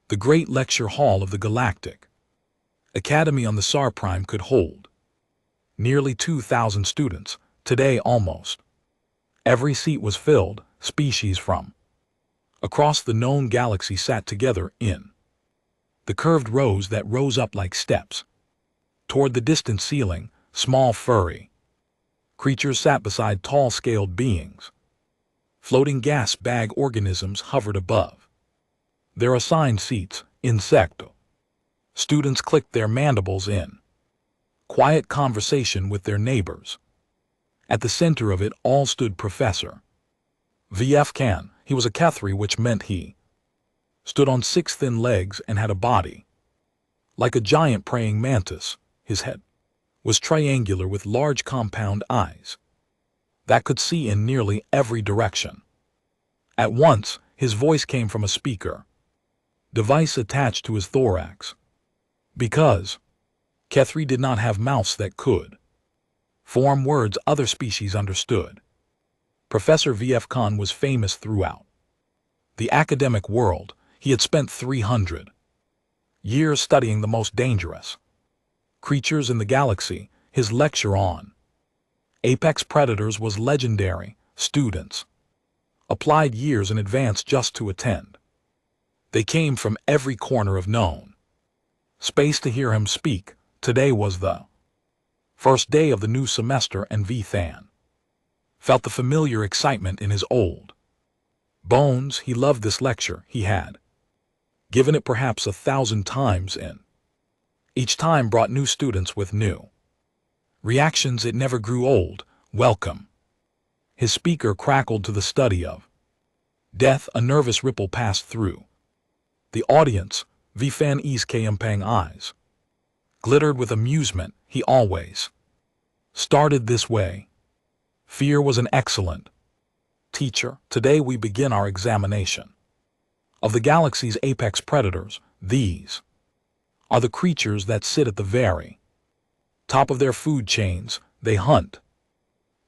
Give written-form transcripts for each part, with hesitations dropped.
The great lecture hall of the Galactic Academy on the Sar Prime could hold nearly 2,000 students. Today almost every seat was filled. Species from across the known galaxy sat together in the curved rows that rose up like steps toward the distant ceiling. Small furry creatures sat beside tall scaled beings. Floating gas bag organisms hovered above their assigned seats. Insecto students clicked their mandibles in quiet conversation with their neighbors. At the center of it all stood Professor V.F. Khan. He was a Kethri, which meant he stood on 6 thin legs and had a body like a giant praying mantis. His head was triangular with large compound eyes that could see in nearly every direction. At once, his voice came from a speaker device attached to his thorax. Because Kethri did not have mouths that could form words other species understood, Professor V.F. Khan was famous throughout the academic world. He had spent 300 years studying the most dangerous creatures in the galaxy. His lecture on apex predators was legendary. Students applied years in advance just to attend. They came from every corner of known space to hear him speak. Today was the first day of the new semester, and V-Than felt the familiar excitement in his old bones. He loved this lecture. He had given it perhaps 1,000 times, and each time brought new students with new reactions. It never grew old. Welcome. His speaker crackled to the study of death. A nervous ripple passed through the audience. V-Fan E's Kampang eyes glittered with amusement. He always started this way. Fear was an excellent teacher. Today we begin our examination of the galaxy's apex predators. These are the creatures that sit at the very top of their food chains. They hunt,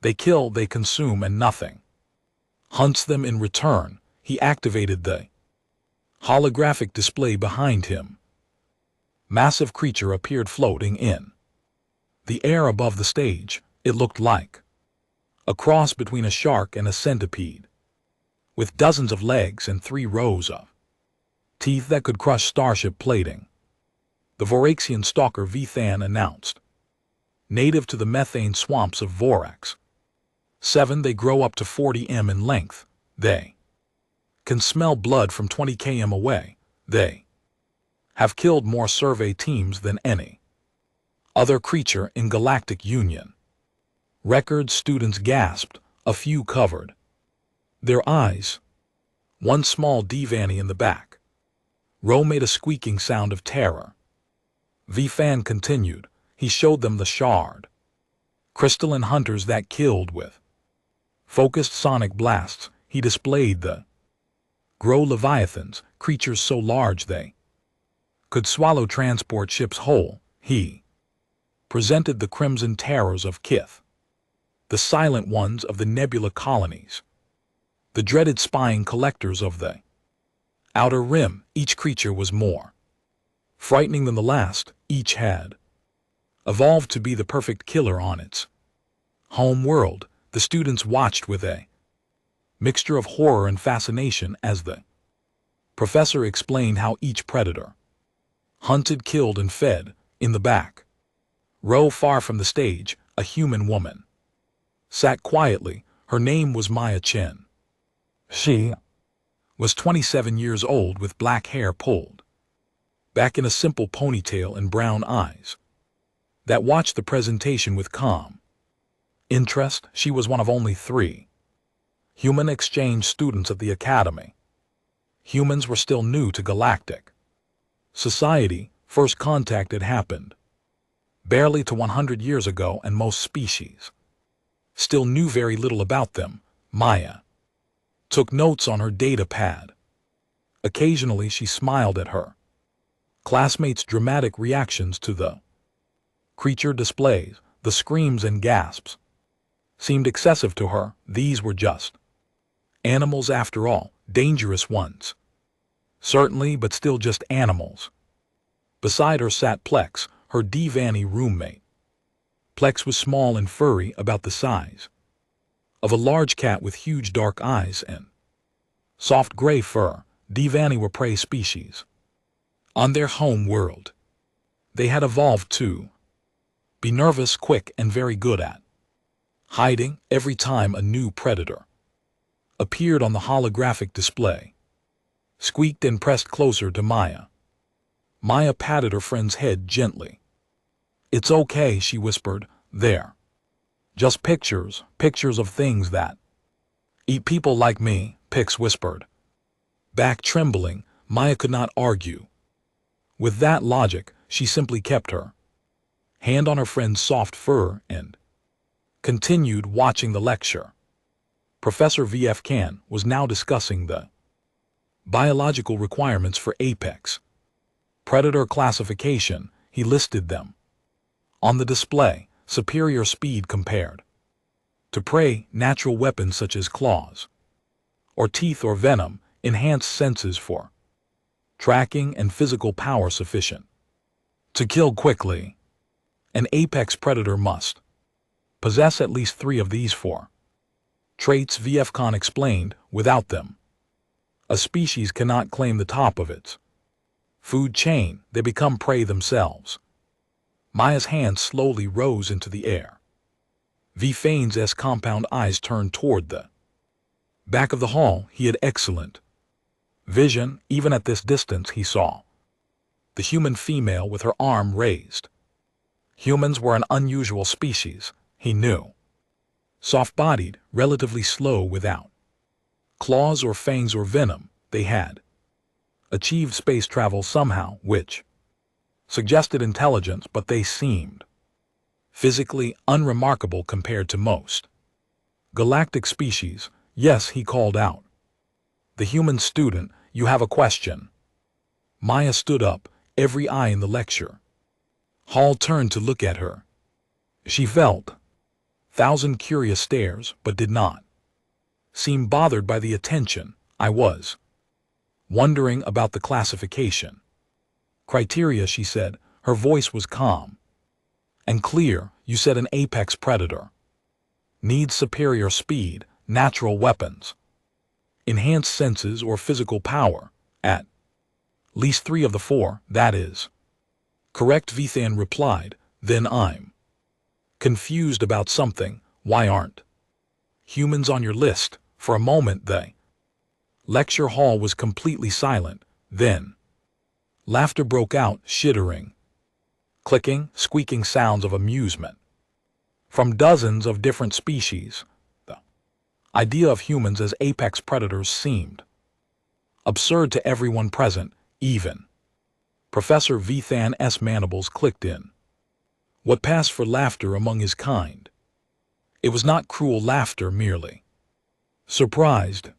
they kill, they consume, and nothing hunts them in return. He activated the holographic display behind him. Massive creature appeared floating in the air above the stage. It looked like a cross between a shark and a centipede, with dozens of legs and 3 rows of teeth that could crush starship plating. The Voraxian stalker, V-Than announced. Native to the methane swamps of Vorax 7, they grow up to 40 m in length. They can smell blood from 20 km away. They have killed more survey teams than any other creature in Galactic Union records. Students gasped. A few covered their eyes. One small divani in the back row made a squeaking sound of terror. V-Fan continued. He showed them the shard crystalline hunters that killed with focused sonic blasts. He displayed the grow leviathans, creatures so large they could swallow transport ships whole. He presented the crimson terrors of Kith, the silent ones of the nebula colonies, the dreaded spying collectors of the outer rim. Each creature was more frightening than the last. Each had evolved to be the perfect killer on its home world. The students watched with a mixture of horror and fascination as the professor explained how each predator hunted, killed, and fed. In the back row, far from the stage, a human woman sat quietly. Her name was Maya Chen. She was 27 years old, with black hair pulled back in a simple ponytail and brown eyes that watched the presentation with calm interest. She was one of only 3 human exchange students at the academy. Humans were still new to galactic society. First contact had happened barely to 100 years ago, and most species still knew very little about them. Maya took notes on her data pad. Occasionally she smiled at her classmates' dramatic reactions to the creature displays. The screams and gasps seemed excessive to her. These were just animals after all, dangerous ones. Certainly, but still just animals. Beside her sat Plex, her divanny roommate. Plex was small and furry, about the size of a large cat with huge dark eyes and soft gray fur. Divanny were prey species. On their home world, they had evolved to be nervous, quick, and very good at hiding every time a new predator appeared on the holographic display. Squeaked and pressed closer to Maya. Maya patted her friend's head gently. "It's okay," she whispered. "They're just pictures of things that eat people like me," Pix whispered. Back trembling, Maya could not argue with that logic. She simply kept her hand on her friend's soft fur and continued watching the lecture. Professor V.F. Can was now discussing the biological requirements for apex predator classification. He listed them on the display: superior speed compared to prey, natural weapons such as claws or teeth or venom, enhanced senses for tracking, and physical power sufficient to kill quickly. An apex predator must possess at least 3 of these 4 traits, V.F. Khan explained. Without them, a species cannot claim the top of its food chain. They become prey themselves. Maya's hand slowly rose into the air. V. Fane's compound eyes turned toward the back of the hall. He had excellent vision. Even at this distance he saw the human female with her arm raised. Humans were an unusual species, he knew. Soft-bodied, relatively slow, without claws or fangs or venom. They had achieved space travel somehow, which suggested intelligence, but they seemed physically unremarkable compared to most galactic species. "Yes," he called out. "The human student, you have a question." Maya stood up, every eye in the lecture hall turned to look at her. She felt 1,000 curious stares, but did not seem bothered by the attention. "I was wondering about the classification criteria," she said. Her voice was calm and clear. "You said an apex predator needs superior speed, natural weapons, enhanced senses, or physical power. At least 3 of the 4, that is correct," Vithan replied. "Then I'm confused about something. Why aren't humans on your list?" For a moment the lecture hall was completely silent. Then laughter broke out, shittering, clicking, squeaking sounds of amusement from dozens of different species. The idea of humans as apex predators seemed absurd to everyone present. Even Professor Vithan's mandibles clicked in what passed for laughter among his kind. It was not cruel laughter, merely surprised.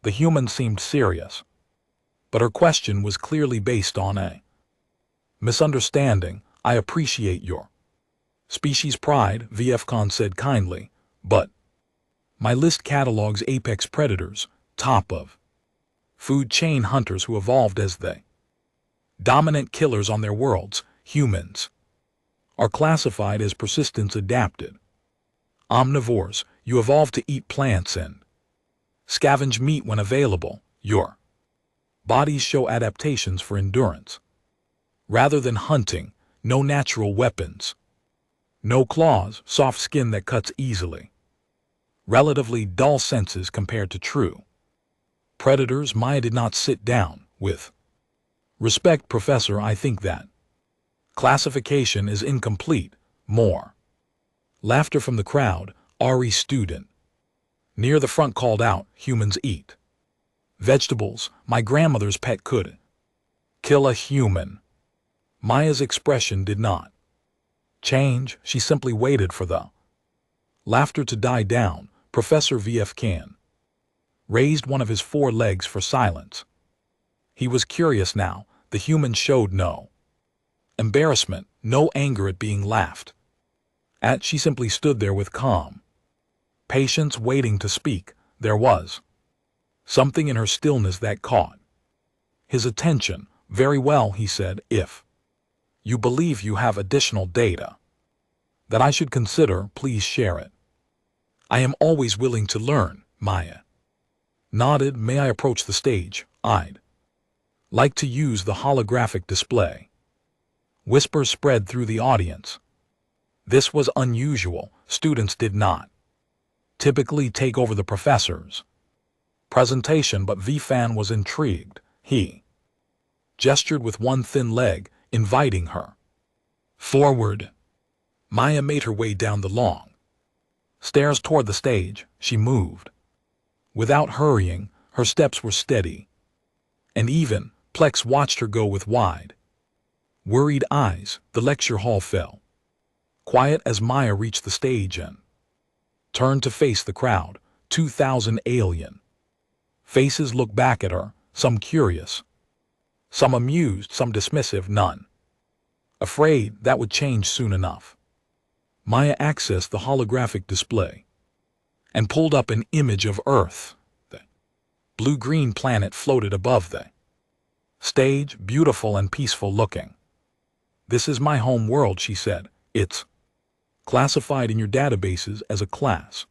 The human seemed serious, but her question was clearly based on a misunderstanding. "I appreciate your species pride," V.F. Khan said kindly, "but my list catalogs apex predators, top of food chain hunters who evolved as the dominant killers on their worlds. Humans are classified as persistence adapted omnivores. You evolved to eat plants and scavenge meat when available. Your bodies show adaptations for endurance rather than hunting. No natural weapons, no claws, soft skin that cuts easily, relatively dull senses compared to true predators." Maya did not sit down. "With respect, Professor, I think that classification is incomplete." More laughter from the crowd. Ari student near the front called out, "Humans eat vegetables. My grandmother's pet could kill a human." Maya's expression did not change. She simply waited for the laughter to die down. Professor V.F. Can raised one of his 4 legs for silence. He was curious now. The human showed no embarrassment, no anger at being laughed at. She simply stood there with calm patience, waiting to speak. There was something in her stillness that caught his attention. Very well, he said, if you believe you have additional data that I should consider, please share it. I am always willing to learn, Maya nodded. May I approach the stage? I'd like to use the holographic display. Whispers spread through the audience. This was unusual. Students did not typically take over the professor's presentation, but V-Fan was intrigued. He gestured with one thin leg, inviting her forward. Maya made her way down the long stairs toward the stage. She moved without hurrying. Her steps were steady and even. Plex watched her go with wide, worried eyes. The lecture hall fell quiet as Maya reached the stage and turned to face the crowd. 2,000 alien faces looked back at her, some curious, some amused, some dismissive, none afraid that would change soon enough. Maya accessed the holographic display and pulled up an image of Earth. The blue-green planet floated above the stage, beautiful and peaceful looking. This is my home world, she said. It's classified in your databases as a class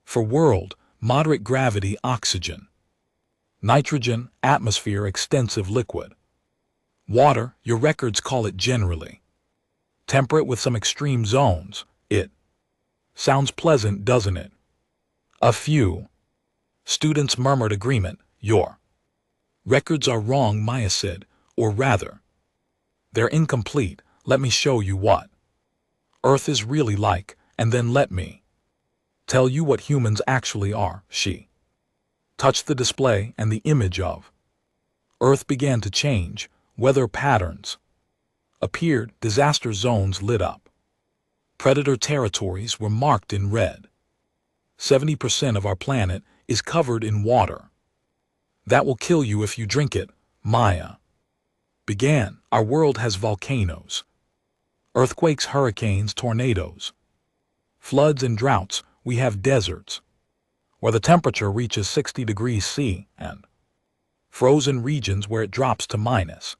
for world, moderate gravity, oxygen, nitrogen, atmosphere, extensive liquid, water. Your records call it generally temperate with some extreme zones. It sounds pleasant, doesn't it? A few students murmured agreement. Your records are wrong, Maya said, or rather, they're incomplete. Let me show you what Earth is really like, and then let me tell you what humans actually are. She touched the display, and the image of Earth began to change. Weather patterns appeared, disaster zones lit up. Predator territories were marked in red. 70% of our planet is covered in water. That will kill you if you drink it, Maya began. Our world has volcanoes, earthquakes, hurricanes, tornadoes, floods and droughts. We have deserts where the temperature reaches 60 degrees C and frozen regions where it drops to minus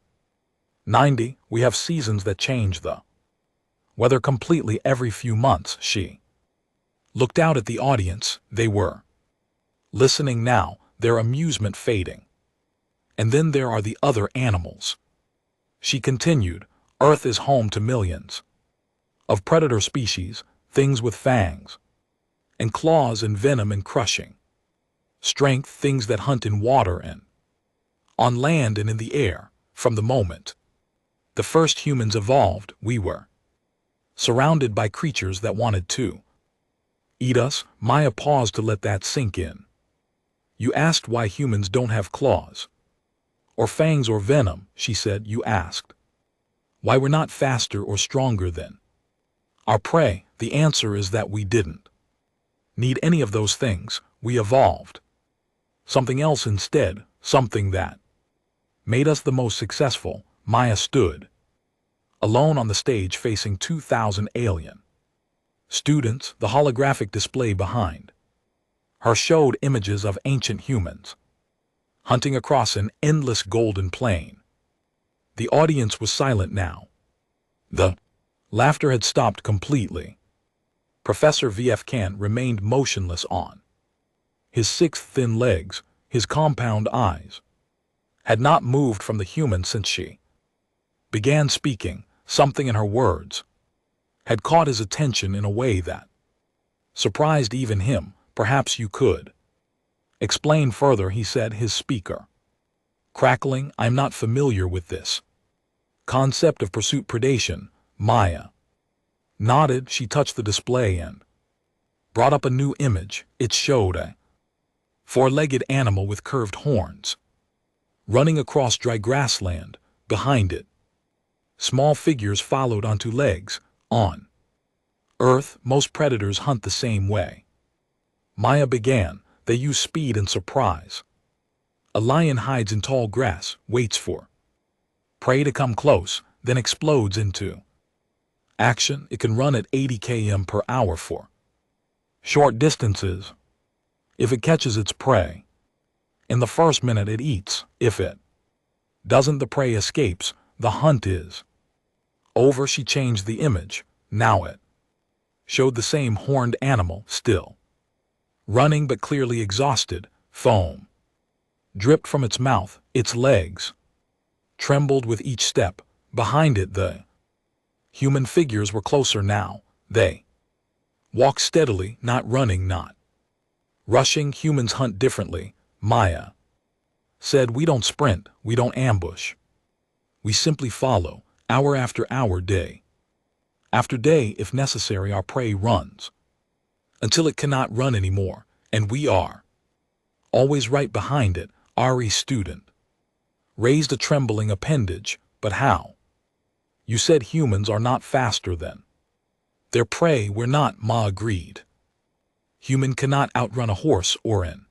90. We have seasons that change the weather completely every few months. She looked out at the audience. They were listening now, their amusement fading. And then there are the other animals. She continued. Earth is home to millions of predator species, things with fangs and claws and venom and crushing strength, things that hunt in water and on land and in the air. From the moment the first humans evolved, we were surrounded by creatures that wanted to eat us. Maya paused to let that sink in. You asked why humans don't have claws or fangs or venom, she said. You asked why we're not faster or stronger than our prey. The answer is that we didn't need any of those things. We evolved something else instead, something that made us the most successful. Maya stood alone on the stage facing 2,000 alien students. The holographic display behind her showed images of ancient humans hunting across an endless golden plain. The audience was silent now. The laughter had stopped completely. Professor V.F. Kant remained motionless on his 6 thin legs. His compound eyes had not moved from the human since she began speaking. Something in her words had caught his attention in a way that surprised even him. Perhaps you could explain further, he said, his speaker crackling. I'm not familiar with this concept of pursuit predation. Maya nodded. She touched the display and brought up a new image. It showed a 4-legged animal with curved horns running across dry grassland. Behind it, small figures followed on 2 legs. On Earth, most predators hunt the same way. Maya began. They use speed and surprise. A lion hides in tall grass, waits for prey to come close, then explodes into action. It can run at 80 km per hour for short distances. If it catches its prey in the first minute, it eats. If it Doesn't the prey escapes, the hunt is over. She changed the image. Now it showed the same horned animal, still running but clearly exhausted. Foam dripped from its mouth, its legs trembled with each step. Behind it the human figures were closer now. They walked steadily, not running, not rushing. Humans hunt differently, Maya said. We don't sprint, we don't ambush. We simply follow, hour after hour, day after day. If necessary, our prey runs until it cannot run anymore, and we are always right behind it. Ari student raised a trembling appendage. But how? You said humans are not faster than their prey. We're not, Ma agreed. Human cannot outrun a horse or an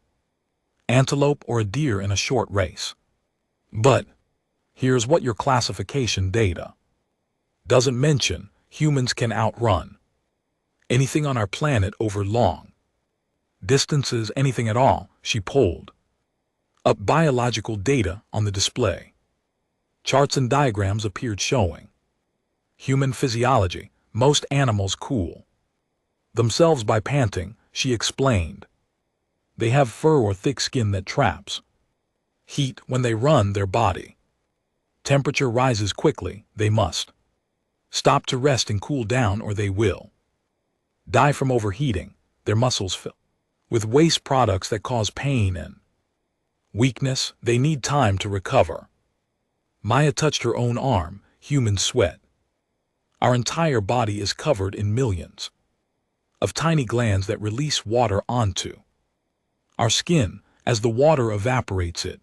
antelope or a deer in a short race. But here's what your classification data doesn't mention. Humans can outrun anything on our planet over long distances, anything at all. She pulled up biological data on the display. Charts and diagrams appeared showing human physiology. Most animals cool themselves by panting, she explained. They have fur or thick skin that traps heat. When they run, their body temperature rises quickly. They must stop to rest and cool down, or they will die from overheating. Their muscles fill with waste products that cause pain and weakness. They need time to recover. Maya touched her own arm. Human sweat. Our entire body is covered in millions of tiny glands that release water onto our skin. As the water evaporates, it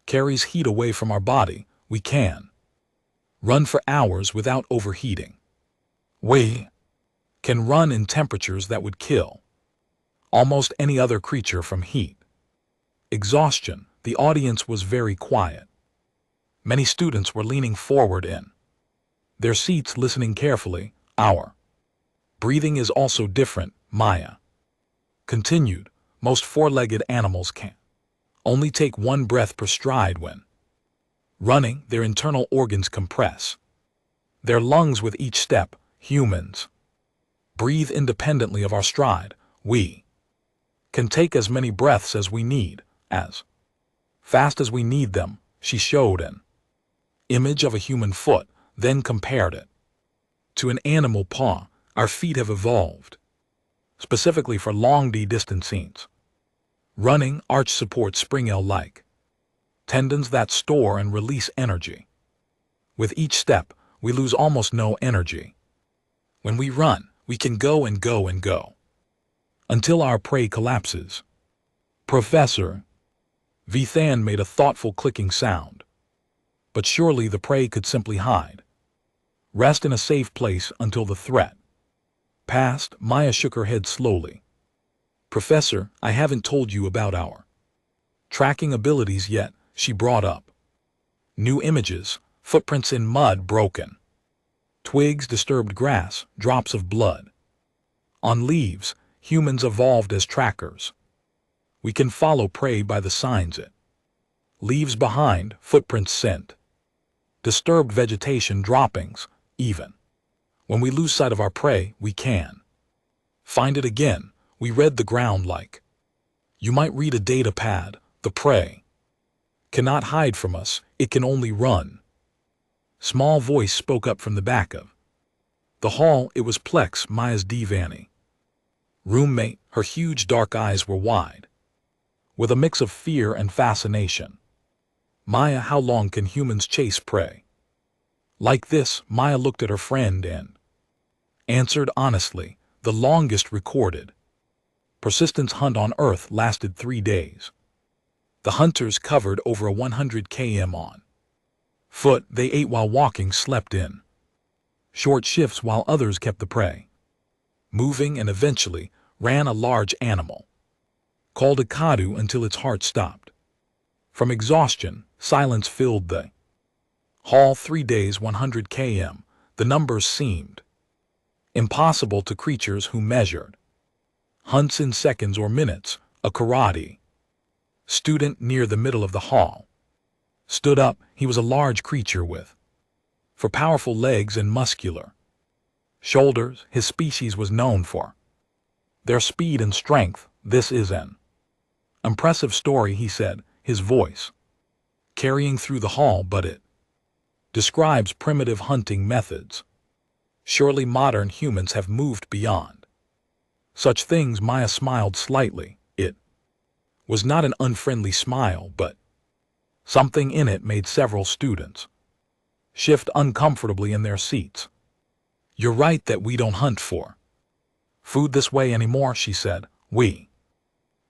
carries heat away from our body. We can run for hours without overheating. We can run in temperatures that would kill almost any other creature from heat exhaustion. The audience was very quiet. Many students were leaning forward in their seats, listening carefully. Our breathing is also different, Maya continued. Most four-legged animals can only take one breath per stride. When running, their internal organs compress their lungs with each step. Humans breathe independently of our stride. We can take as many breaths as we need, as fast as we need them. She showed an image of a human foot, then compared it to an animal paw. Our feet have evolved specifically for long distance scenes. Running, arch support spring-like tendons that store and release energy. With each step, we lose almost no energy. When we run, we can go and go and go until our prey collapses. Professor Vithan made a thoughtful clicking sound. But surely the prey could simply hide, rest in a safe place until the threat passed. Maya shook her head slowly. Professor, I haven't told you about our tracking abilities yet. She brought up new images, footprints in mud, broken twigs, disturbed grass, drops of blood on leaves. Humans evolved as trackers. We can follow prey by the signs it leaves behind, footprints scent, disturbed vegetation, droppings. Even when we lose sight of our prey, we can find it again. We read the ground like you might read a data pad. The prey cannot hide from us, it can only run. Small voice spoke up from the back of the hall. It was Plex, Maya's Divani roommate. Her huge dark eyes were wide with a mix of fear and fascination. Maya, how long can humans chase prey like this? Maya looked at her friend and answered honestly, the longest recorded persistence hunt on Earth lasted 3 days. The hunters covered over 100 km on foot. They ate while walking, slept in short shifts while others kept the prey moving, and eventually ran a large animal called a kadu until its heart stopped. From exhaustion, silence filled the hall. 3 days, 100 km. The numbers seemed impossible to creatures who measured hunts in seconds or minutes. A karate student near the middle of the hall stood up. He was a large creature with, for powerful legs and muscular shoulders. His species was known for their speed and strength. This is an impressive story, he said, his voice carrying through the hall, but it describes primitive hunting methods. Surely modern humans have moved beyond such things. Maya smiled slightly. It was not an unfriendly smile, but something in it made several students shift uncomfortably in their seats. You're right that we don't hunt for food this way anymore, she said. We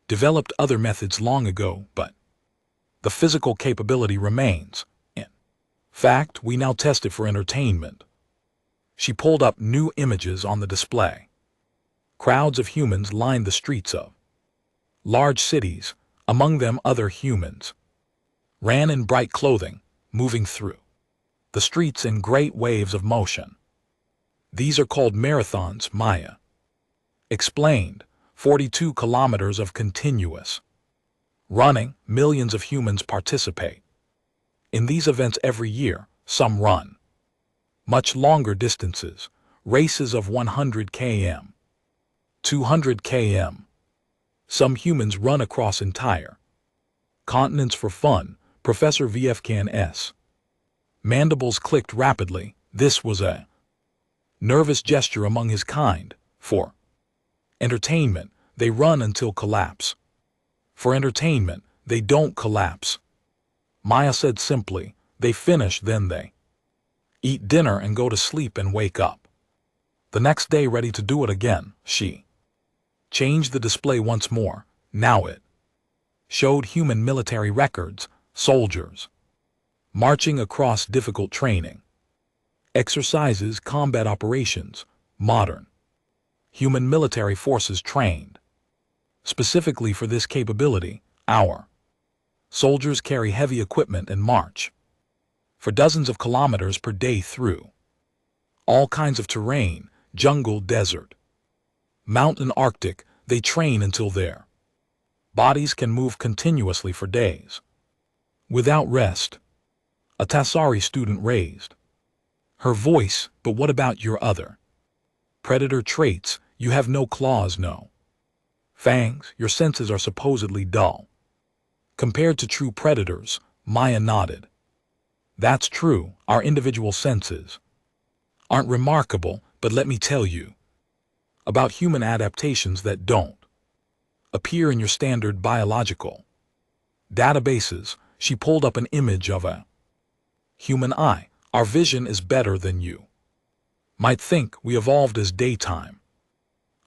developed other methods long ago, but the physical capability remains. In fact, we now test it for entertainment. She pulled up new images on the display. Crowds of humans lined the streets of large cities. Among them, other humans ran in bright clothing, moving through the streets in great waves of motion. These are called marathons, Maya explained. 42 kilometers of continuous running. Millions of humans participate in these events every year. Some run much longer distances, races of 100 km, 200 km. Some humans run across entire continents for fun. Professor VFKN's mandibles clicked rapidly. This was a nervous gesture among his kind. For entertainment, they run until collapse. For entertainment, they don't collapse. Maya said simply. They finish, then they eat dinner and go to sleep and wake up the next day ready to do it again. She changed the display once more. Now it showed human military records, soldiers marching across difficult training exercises, combat operations. Modern human military forces trained specifically for this capability. Our soldiers carry heavy equipment and march for dozens of kilometers per day through all kinds of terrain, jungle, desert, mountain, Arctic. They train until their bodies can move continuously for days without rest. A Tassari student raised her voice. But what about your other predator traits? You have no claws, no fangs. Your senses are supposedly dull compared to true predators. Maya nodded. That's true. Our individual senses aren't remarkable, but let me tell you about human adaptations that don't appear in your standard biological databases. She pulled up an image of a human eye. Our vision is better than you might think. We evolved as daytime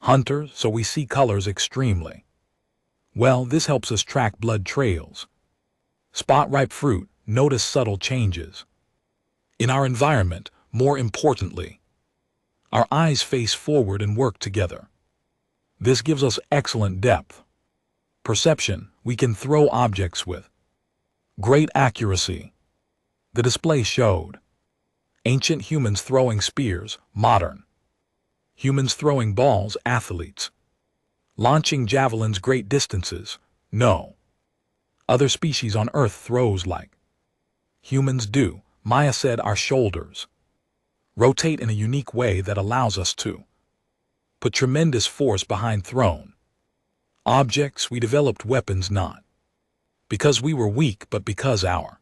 hunters, so we see colors extremely well. This helps us track blood trails, spot ripe fruit, notice subtle changes in our environment. More importantly, our eyes face forward and work together. This gives us excellent depth perception. We can throw objects with great accuracy. The display showed ancient humans throwing spears, modern humans throwing balls, athletes launching javelins great distances. No other species on Earth throws like humans do. Maya said. Our shoulders rotate in a unique way that allows us to put tremendous force behind thrown objects. We developed weapons not because we were weak, but because our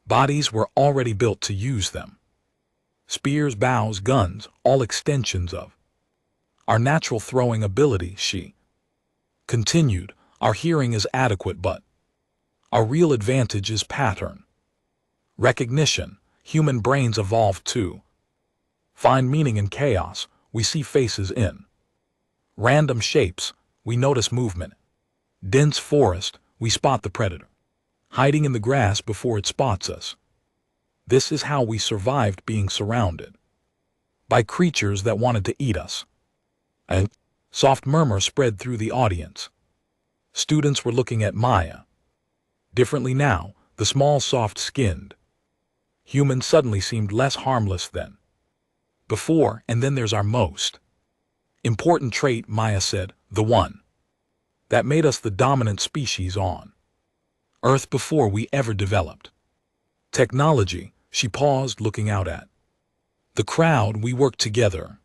bodies were already built to use them. Spears, bows, guns, all extensions of our natural throwing ability. She continued. Our hearing is adequate, but our real advantage is pattern recognition. Human brains evolved to find meaning in chaos. We see faces in random shapes. We notice movement. Dense forest. We spot the predator hiding in the grass before it spots us. This is how we survived being surrounded by creatures that wanted to eat us. A soft murmur spread through the audience. Students were looking at Maya differently now. The small, soft-skinned human suddenly seemed less harmless than before. And then there's our most important trait, Maya said, the one that made us the dominant species on Earth before we ever developed Technology, she paused, looking out at the crowd. We worked together.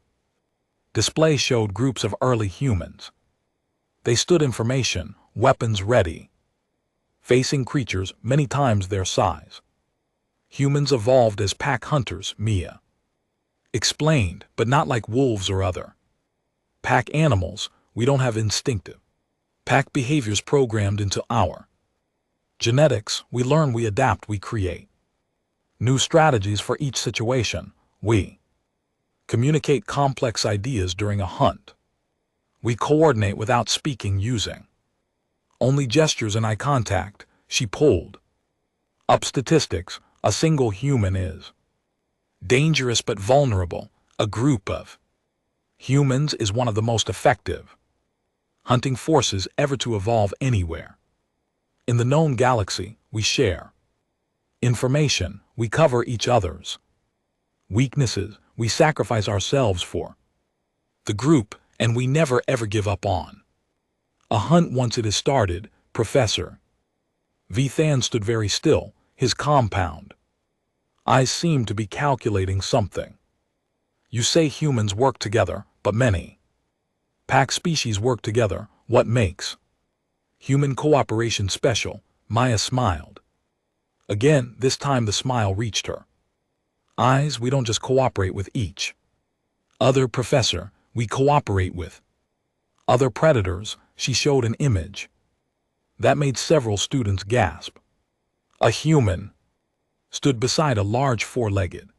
Display showed groups of early humans. They stood information, weapons ready, facing creatures many times their size. Humans evolved as pack hunters, Mia explained, but not like wolves or other pack animals. We don't have instinctive pack behaviors programmed into our genetics. We learn, we adapt, we create new strategies for each situation. We communicate complex ideas during a hunt. We coordinate without speaking, using only gestures and eye contact. She pulled up statistics. A single human is dangerous but vulnerable. A group of humans is one of the most effective hunting forces ever to evolve anywhere. In the known galaxy, we share information. We cover each other's weaknesses. We sacrifice ourselves for the group, and we never ever give up on a hunt once it is started. Professor Vithan stood very still, his compound eyes seemed to be calculating something. You say humans work together, but many pack species work together. What makes human cooperation special? Maya smiled. Again, this time the smile reached her eyes. We don't just cooperate with each other, Professor. We cooperate with other predators. She showed an image that made several students gasp. A human stood beside a large four-legged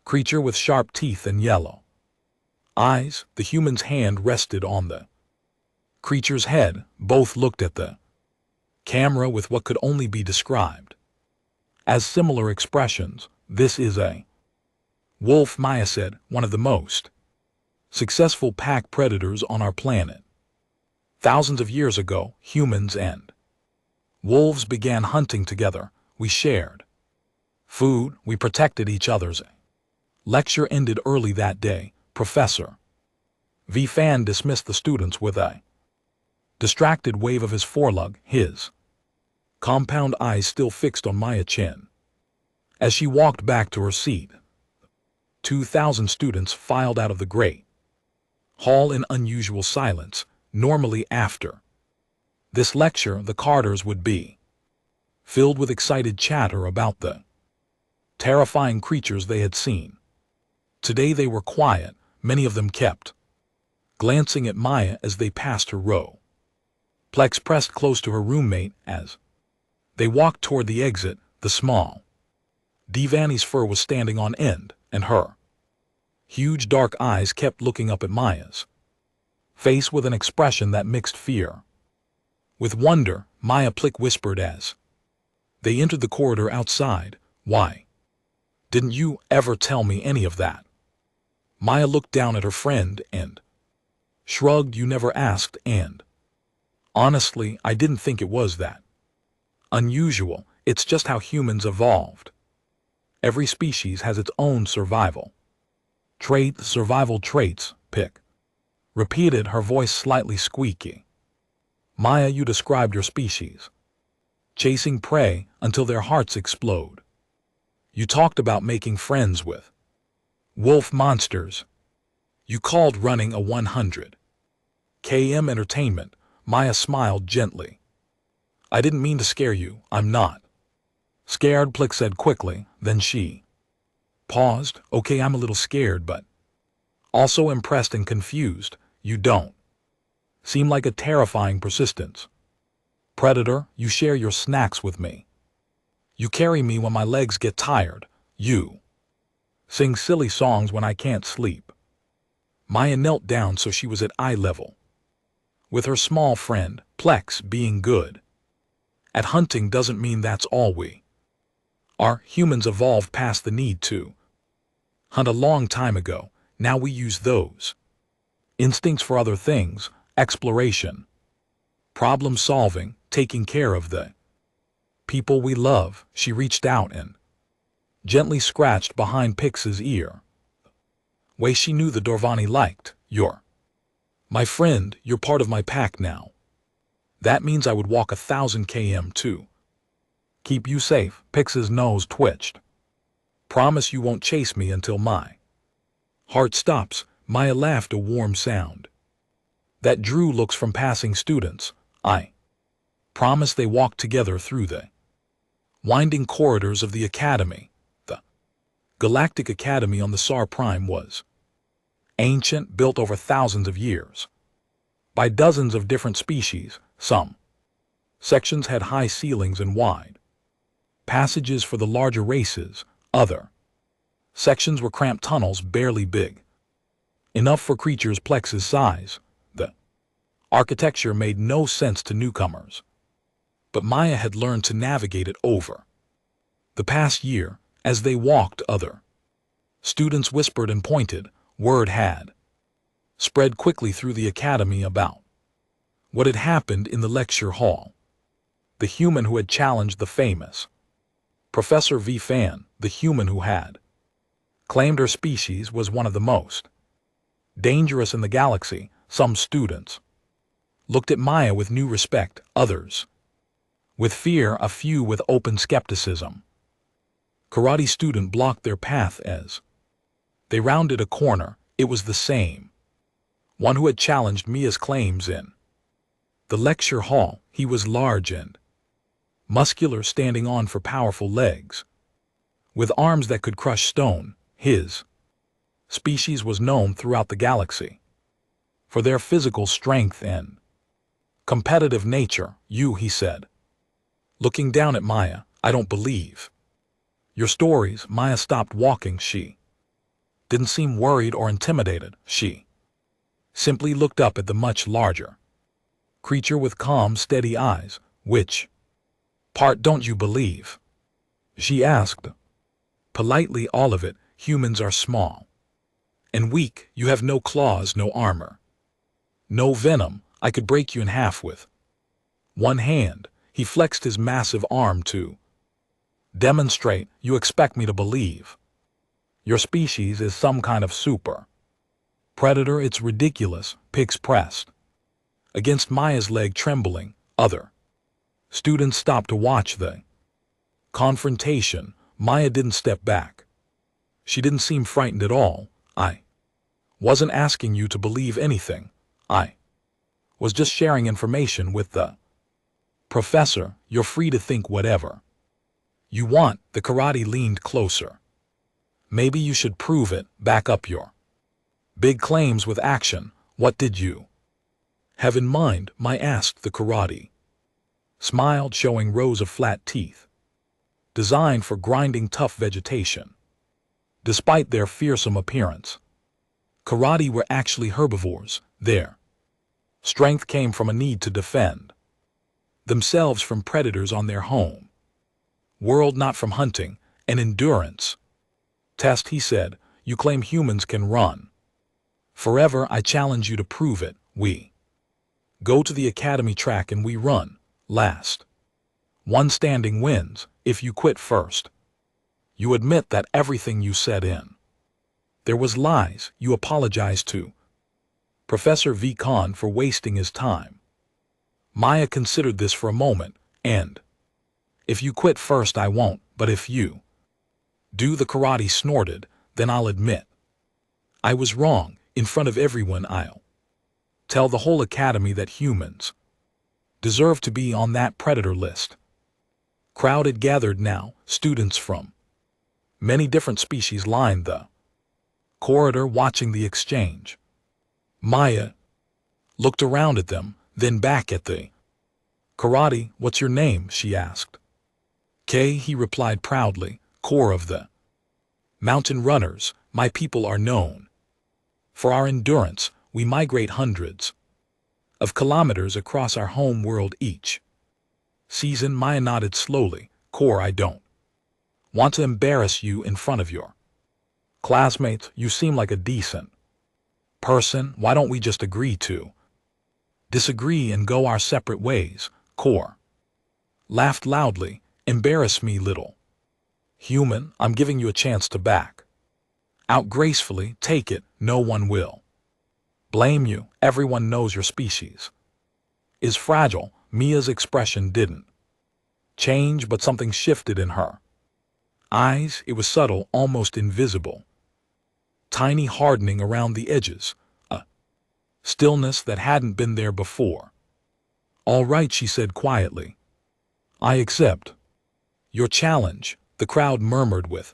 creature with sharp teeth and yellow eyes. The human's hand rested on the creature's head. Both looked at the camera with what could only be described as similar expressions. This is a wolf, Maya said, one of the most successful pack predators on our planet. Thousands of years ago, humans and wolves began hunting together. We shared food. We protected each other's. Lecture ended early that day. Professor Vithan dismissed the students with a distracted wave of his foreleg, his compound eyes still fixed on Maya's chin. As she walked back to her seat, 2,000 students filed out of the great hall in unusual silence. Normally after this lecture, the corridors would be filled with excited chatter about the terrifying creatures they had seen. Today they were quiet. Many of them kept glancing at Maya as they passed her row. Plex pressed close to her roommate as they walked toward the exit. The small Divani's fur was standing on end, and her huge dark eyes kept looking up at Maya's face with an expression that mixed fear with wonder. Maya Plick whispered as they entered the corridor outside. Why didn't you ever tell me any of that? Maya looked down at her friend and shrugged. You never asked, and honestly, I didn't think it was that unusual. It's just how humans evolved. Every species has its own survival traits, Pick repeated, her voice slightly squeaky. Maya, you described your species chasing prey until their hearts explode. You talked about making friends with wolf monsters. You called running a 100 km entertainment. Maya smiled gently. I didn't mean to scare you. I'm not scared, Plick said quickly. Then she paused. Okay, I'm a little scared, but also impressed and confused. You don't seem like a terrifying persistence predator. You share your snacks with me. You carry me when my legs get tired. You sing silly songs when I can't sleep. Maya knelt down so she was at eye level with her small friend. Plex, being good at hunting doesn't mean that's all we are. Humans evolved past the need to hunt a long time ago. Now we use those instincts for other things: exploration, problem solving, taking care of the people we love. She reached out and gently scratched behind Pix's ear. Way she knew the Dorvani liked. You're my friend. You're part of my pack now. That means I would walk 1,000 km to Keep you safe. Pix's nose twitched. Promise you won't chase me until my heart stops. Maya laughed a warm sound. That drew looks from passing students. I promise. They walked together through the winding corridors of the academy. The Galactic Academy on the Sar Prime was ancient, built over thousands of years by dozens of different species. Some sections had high ceilings and wide passages for the larger races. Other sections were cramped tunnels barely big enough for creatures Plex's size. The architecture made no sense to newcomers, but Maya had learned to navigate it over the past year. As they walked, other students whispered and pointed. Word had spread quickly through the academy about what had happened in the lecture hall. The human who had challenged the famous Professor V. Fan, the human who had claimed her species was one of the most dangerous in the galaxy. Some students looked at Maya with new respect, others with fear, a few with open skepticism. Karate student blocked their path as they rounded a corner. It was the same one who had challenged Mia's claims in the lecture hall. He was large and muscular, standing on four powerful legs, with arms that could crush stone. His species was known throughout the galaxy for their physical strength and competitive nature. He said, looking down at Maya, I don't believe your stories. Maya stopped walking. She didn't seem worried or intimidated. She simply looked up at the much larger creature with calm, steady eyes. Which part don't you believe? She asked politely. All of it. Humans are small and weak. You have no claws, no armor, no venom. I could break you in half with one hand. He flexed his massive arm to demonstrate. You expect me to believe your species is some kind of super predator? It's ridiculous. Pix pressed against Maya's leg, trembling. Other students stopped to watch the confrontation. Maya didn't step back. She didn't seem frightened at all. I wasn't asking you to believe anything. I was just sharing information with the professor. You're free to think whatever you want. The karate leaned closer. Maybe you should prove it. Back up your big claims with action. What did you have in mind? Maya asked. The karate smiled, showing rows of flat teeth designed for grinding tough vegetation. Despite their fearsome appearance, karate were actually herbivores. Their strength came from a need to defend themselves from predators on their home world, not from hunting. An endurance test, he said. You claim humans can run forever. I challenge you to prove it. We go to the academy track and we run last. One standing wins. If you quit first, you admit that everything you said in there was lies. You apologize to Professor V. Khan for wasting his time. Maya considered this for a moment. And if you quit first, I won't. But if you do, the karate snorted, then I'll admit I was wrong. In front of everyone, I'll tell the whole academy that humans deserve to be on that predator list. Crowd had gathered now. Students from many different species lined the corridor, watching the exchange. Maya looked around at them, then back at the karate. What's your name? She asked. K, he replied proudly. Core of the mountain runners. My people are known for our endurance. We migrate hundreds of kilometers across our home world each season. Maya nodded slowly. Core, I don't want to embarrass you in front of your classmates. You seem like a decent person. Why don't we just agree to disagree and go our separate ways? Core laughed loudly. Embarrass me, little human. I'm giving you a chance to back out gracefully. Take it. No one will blame you. Everyone knows your species is fragile. Mia's expression didn't Change, but something shifted in her eyes. It was subtle, almost invisible. Tiny hardening around the edges. A stillness that hadn't been there before. "All right," she said quietly. "I accept your challenge," the crowd murmured with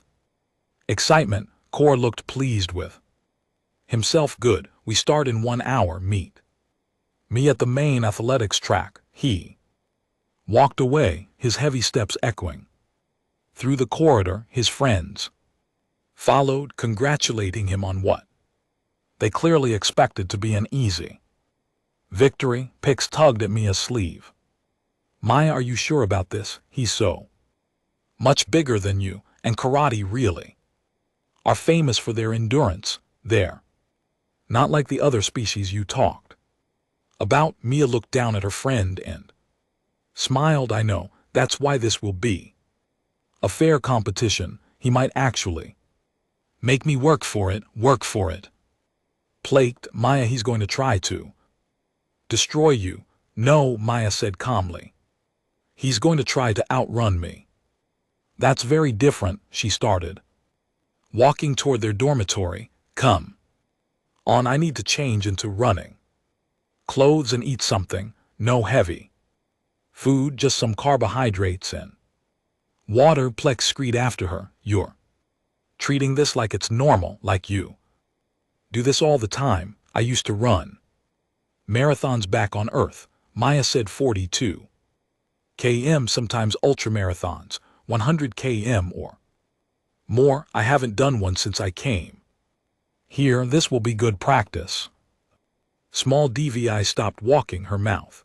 excitement. Core looked pleased with himself. "Good, we start in 1 hour. Meet me at the main athletics track." He walked away, his heavy steps echoing through the corridor. His friends followed, congratulating him on what they clearly expected to be an easy victory. Pix tugged at Mia's sleeve. "Maya, are you sure about this? He's so much bigger than you, and karate really are famous for their endurance. They're not like the other species you talked about." Mia looked down at her friend and smiled. "I know, that's why this will be a fair competition. He might actually make me work for it. Plagued Maya, "He's going to try to destroy you." "No," Maya said calmly. "He's going to try to outrun me." "That's very different," she started, walking toward their dormitory. "Come on, I need to change into running clothes and eat something. No heavy food, just some carbohydrates and water." Plex screamed after her. "You're treating this like it's normal, like you do this all the time." "I used to run marathons back on Earth," Maya said. 42 km, sometimes ultramarathons, 100 km or more. "I haven't done one since I came here. This will be good practice." Small DVI stopped walking, her mouth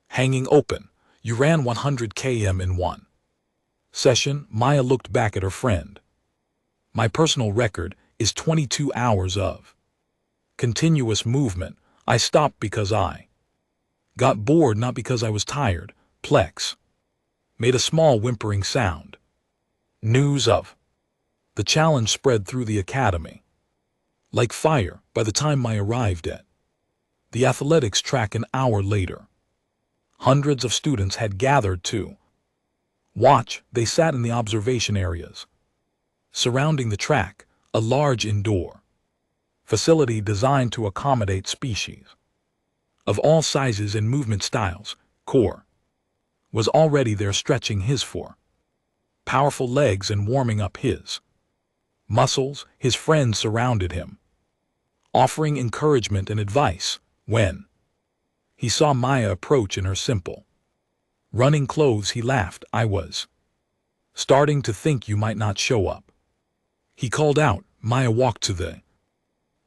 hanging open. "You ran 100 km in one session?" Maya looked back at her friend. "My personal record is 22 hours of continuous movement. I stopped because I got bored, not because I was tired." Plex made a small whimpering sound. News of the challenge spread through the academy like fire. By the time Maya arrived at the athletics track an hour later, hundreds of students had gathered to watch. They sat in the observation areas surrounding the track, a large indoor facility designed to accommodate species of all sizes and movement styles. Core was already there, stretching his four powerful legs and warming up his muscles. His friends surrounded him, offering encouragement and advice. When he saw Maya approach in her simple running clothes, he laughed. "I was starting to think you might not show up," he called out. Maya walked to the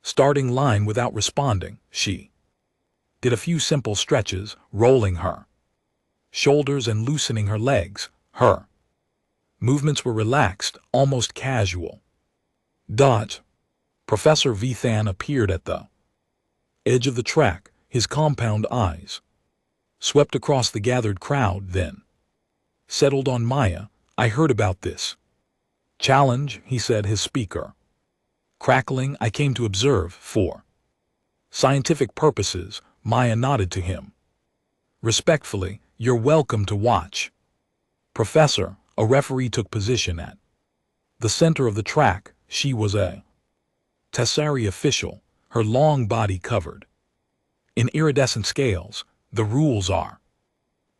starting line without responding. She did a few simple stretches, rolling her shoulders and loosening her legs. Her movements were relaxed, almost casual. Dodge. Professor Vithan appeared at the edge of the track, his compound eyes swept across the gathered crowd, then settled on Maya. "I heard about this challenge," he said, his speaker crackling. "I came to observe for scientific purposes." Maya nodded to him respectfully. "You're welcome to watch." Professor, a referee, took position at the center of the track. She was a Tessari official, her long body covered in iridescent scales. "The rules are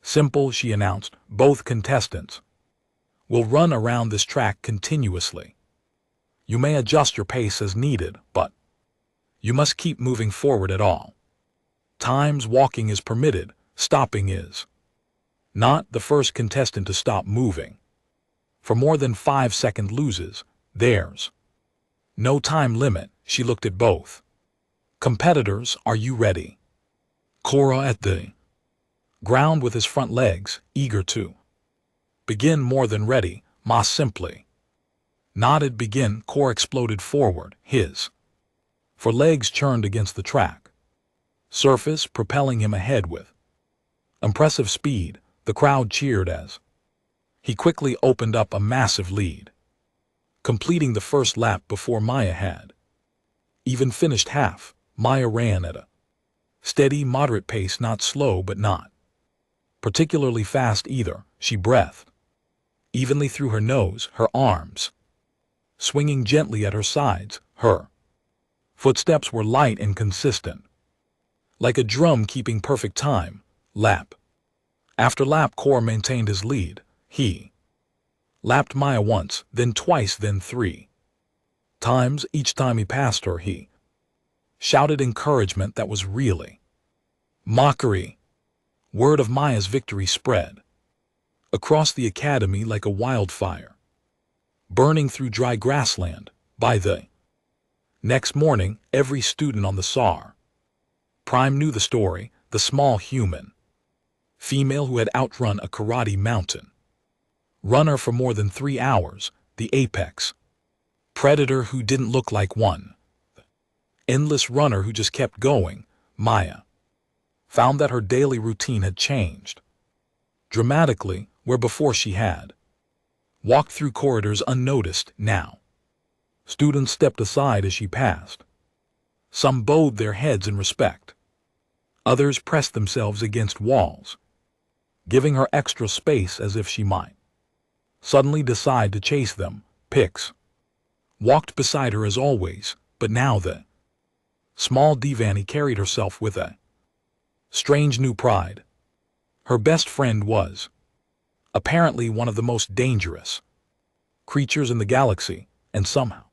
simple," she announced. "Both contestants will run around this track continuously. You may adjust your pace as needed, but you must keep moving forward at all times. Walking is permitted, stopping is not. The first contestant to stop moving for more than 5 seconds loses. There's no time limit." She looked at both competitors. "Are you ready?" Cora at the ground with his front legs, eager to begin. "More than ready," Ma simply nodded. "Begin." Cora exploded forward, his forelegs churned against the track surface, propelling him ahead with impressive speed. The crowd cheered as he quickly opened up a massive lead, completing the first lap before Maya had even finished half. Maya ran at a steady, moderate pace, not slow but not particularly fast either. she breathed. Evenly through her nose, her arms swinging gently at her sides, her footsteps were light and consistent. Like a drum keeping perfect time, lap after lap Core maintained his lead. He lapped Maya once, then twice, then 3 times. Each time he passed her, he shouted encouragement that was really mockery. Word of Maya's victory spread across the academy like a wildfire, burning through dry grassland. By the next morning, every student on the SAR Prime knew the story, the small human female who had outrun a karate mountain runner for more than 3 hours, the apex predator who didn't look like one, the endless runner who just kept going. Maya found that her daily routine had changed dramatically. Where before she had walked through corridors unnoticed, now students stepped aside as she passed. Some bowed their heads in respect. Others pressed themselves against walls, giving her extra space as if she might suddenly decide to chase them. Pix walked beside her as always, but now the small Divani carried herself with a strange new pride. Her best friend was apparently one of the most dangerous creatures in the galaxy, and somehow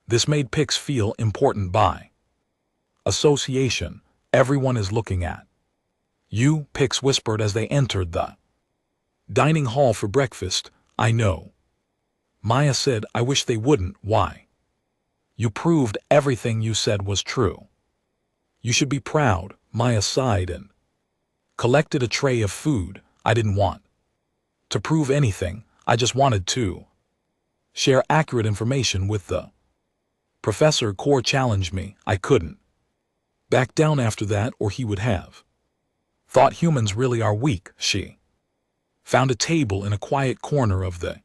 this made Pix feel important by association. Everyone is looking at you, Pix whispered as they entered the dining hall for breakfast. I know, Maya said. I wish they wouldn't. Why? You proved everything you said was true. You should be proud. Maya sighed and collected a tray of food. I didn't want to prove anything. I just wanted to share accurate information with the professor. Core challenged me. I couldn't back down after that, or he would have thought humans really are weak. She found a table in a quiet corner of the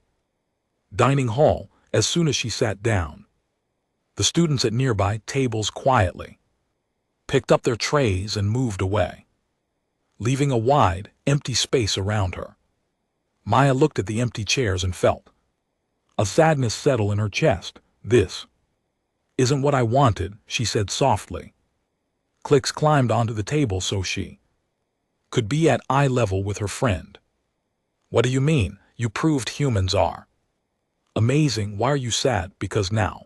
dining hall. As soon as she sat down, the students at nearby tables quietly picked up their trays and moved away, leaving a wide, empty space around her. Maya looked at the empty chairs and felt a sadness settle in her chest. This isn't what I wanted, she said softly. Clicks climbed onto the table so she could be at eye level with her friend. What do you mean? You proved humans are amazing. Why are you sad? Because now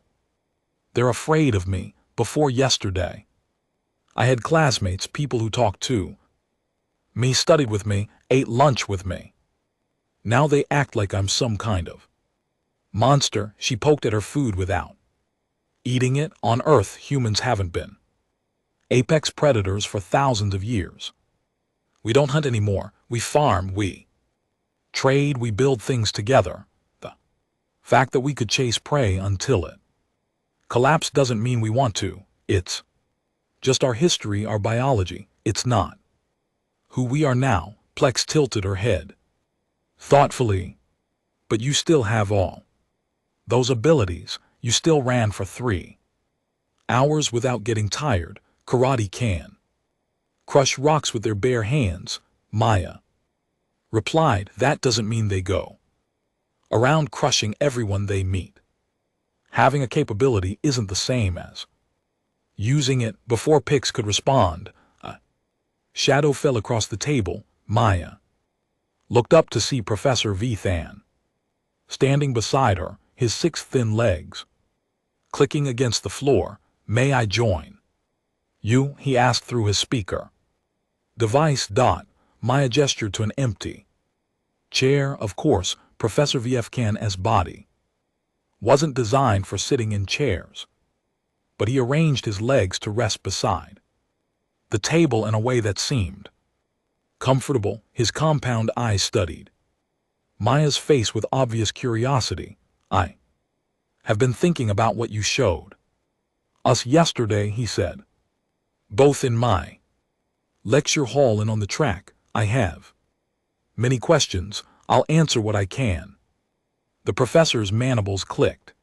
they're afraid of me. Before yesterday, I had classmates, people who talked to me, studied with me, ate lunch with me. Now they act like I'm some kind of monster. She poked at her food without eating it. On Earth, humans haven't been apex predators for thousands of years. We don't hunt anymore. We farm, we trade, we build things together. The fact that we could chase prey until it collapsed doesn't mean we want to. It's just our history, our biology. It's not who we are now. Plex tilted her head thoughtfully. But you still have all those abilities. You still ran for 3 hours without getting tired. Karate can crush rocks with their bare hands, Maya replied. That doesn't mean they go around crushing everyone they meet. Having a capability isn't the same as using it. Before Pix could respond, a shadow fell across the table. Maya looked up to see Professor Vithan standing beside her, his 6 thin legs clicking against the floor. May I join you? He asked through his speaker device. Maya gestured to an empty chair. Of course, Professor Vfkan's body wasn't designed for sitting in chairs, but he arranged his legs to rest beside the table in a way that seemed comfortable. His compound eyes studied Maya's face with obvious curiosity. I have been thinking about what you showed us yesterday, he said. Both in my lecture hall and on the track, I have many questions. I'll answer what I can. The professor's mandibles clicked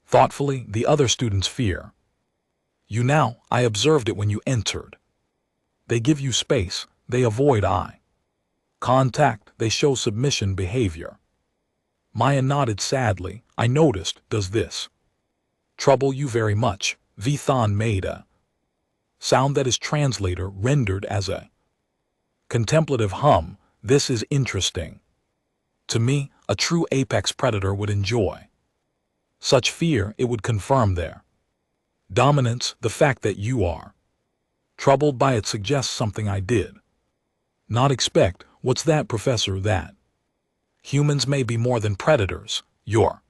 thoughtfully. The other students fear you now. I observed it when you entered. They give you space. They avoid eye Contact, they show submission behavior. Maya nodded sadly. I noticed, does this trouble you very much? Vithan made a sound that his translator rendered as a contemplative hum. This is interesting. To me, a true apex predator would enjoy such fear. It would confirm their dominance. The fact that you are troubled by it suggests something I did not expect. What's that, Professor? That humans may be more than predators. Your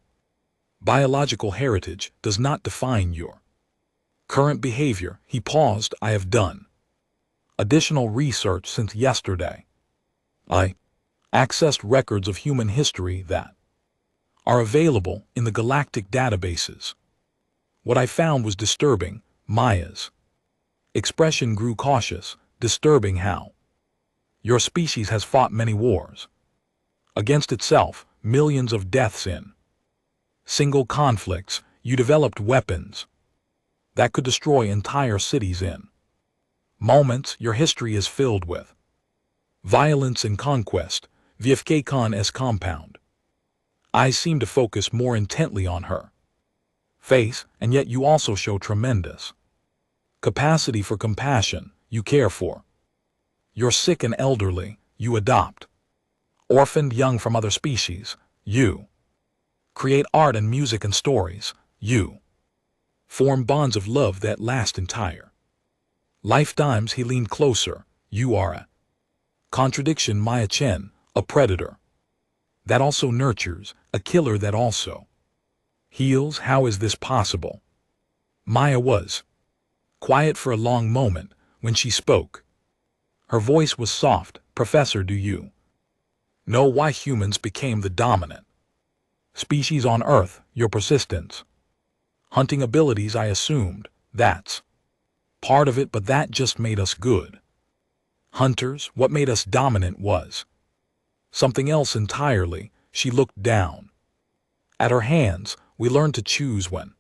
biological heritage does not define your current behavior. He paused. I have done additional research since yesterday. I accessed records of human history that are available in the galactic databases. What I found was disturbing. Maya's expression grew cautious. Disturbing how your species has fought many wars against itself, millions of deaths in single conflicts. You developed weapons that could destroy entire cities in moments. Your history is filled with violence and conquest. VFK Khan's compound eyes seem to focus more intently on her face, and yet you also show tremendous capacity for compassion. You care for your sick and elderly. You adopt orphaned young from other species. You create art and music and stories. You form bonds of love that last entire lifetimes. He leaned closer. You are a contradiction, Maya Chen, a predator that also nurtures, a killer that also heals. How is this possible? Maya was quiet for a long moment. When she spoke, her voice was soft. Professor, do you know why humans became the dominant species on Earth? Your persistence, hunting abilities. I assumed that's part of it, but that just made us good hunters. What made us dominant was something else entirely. She looked down at her hands. We learned to choose when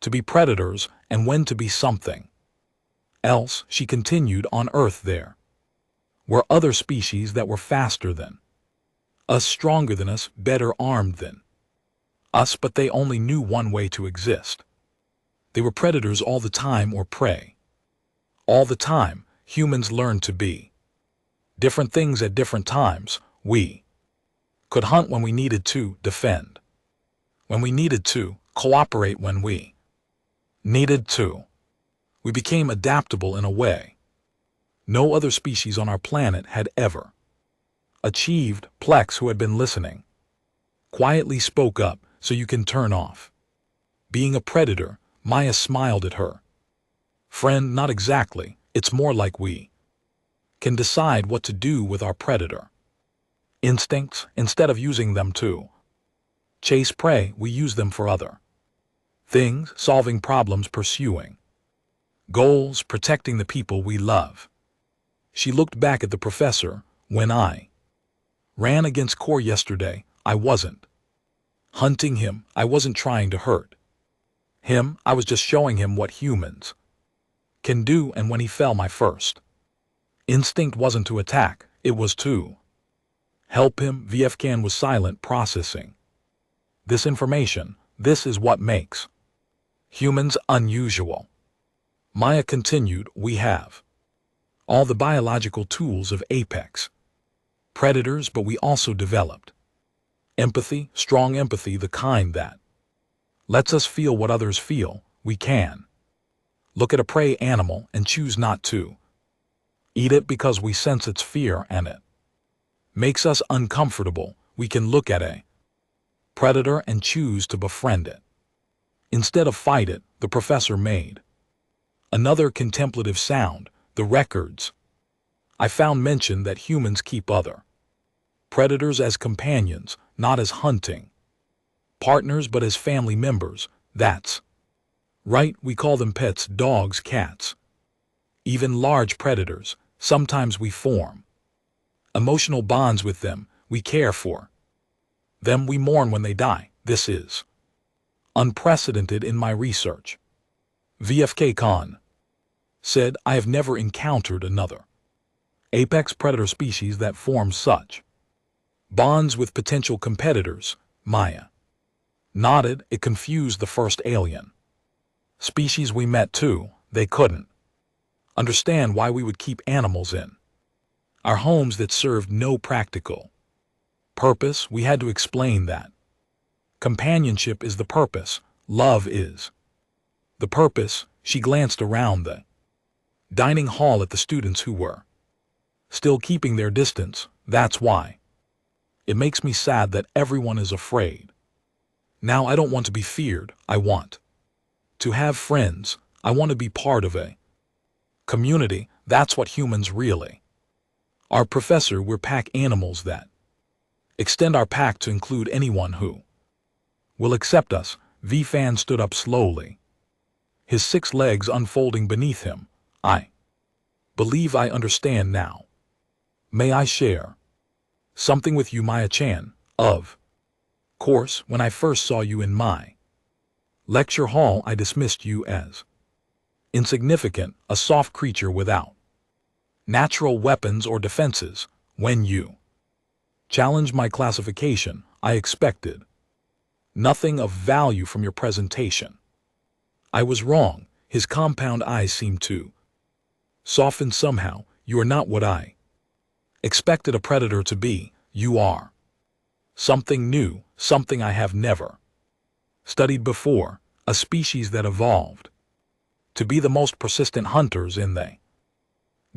to be predators and when to be something else. She continued. On Earth there were other species that were faster than us, stronger than us, better armed than us, but they only knew one way to exist. They were predators all the time, or prey all the time. Humans learned to be different things at different times. We could hunt when we needed to, defend when we needed to, cooperate when we needed to. We became adaptable in a way no other species on our planet had ever achieved. Plex, who had been listening, quietly spoke up. So you can turn off being a predator? Maya smiled at her friend. Not exactly. It's more like we can decide what to do with our predator instincts. Instead of using them to chase prey, we use them for other things, solving problems, pursuing goals, protecting the people we love. She looked back at the professor. When I ran against Core yesterday, I wasn't hunting him. I wasn't trying to hurt him. I was just showing him what humans can do. And when he fell, my first instinct wasn't to attack. It was to help him. VFCAN was silent, processing this information. This is what makes humans unusual. Maya continued. We have all the biological tools of apex predators, but we also developed empathy, strong empathy, the kind that lets us feel what others feel. We can look at a prey animal and choose not to eat it because we sense its fear and it makes us uncomfortable. We can look at a predator and choose to befriend it instead of fight it. The professor made another contemplative sound. The records I found mention that humans keep other predators as companions, not as hunting partners, but as family members. That's right. We call them pets, dogs, cats, even large predators. Sometimes we form emotional bonds with them. We care for them. We mourn when they die. This is unprecedented in my research. VFK Khan said, I have never encountered another apex predator species that form such bonds with potential competitors, Maya nodded. It confused the first alien species we met too. They couldn't understand why we would keep animals in our homes that served no practical purpose. We had to explain that companionship is the purpose, love is the purpose. She glanced around the dining hall at the students who were still keeping their distance. That's why it makes me sad that everyone is afraid. Now I don't want to be feared. I want to have friends. I want to be part of a community. That's what humans really are. Professor, we're pack animals that extend our pack to include anyone who will accept us. V-Fan stood up slowly, his 6 legs unfolding beneath him. I believe I understand now. May I share something with you, Maya-chan? Of course, when I first saw you in my lecture hall, I dismissed you as insignificant, a soft creature without natural weapons or defenses. When you challenged my classification, I expected nothing of value from your presentation. I was wrong. His compound eyes seemed to soften somehow. You are not what I expected a predator to be. You are something new, something I have never studied before, a species that evolved to be the most persistent hunters in the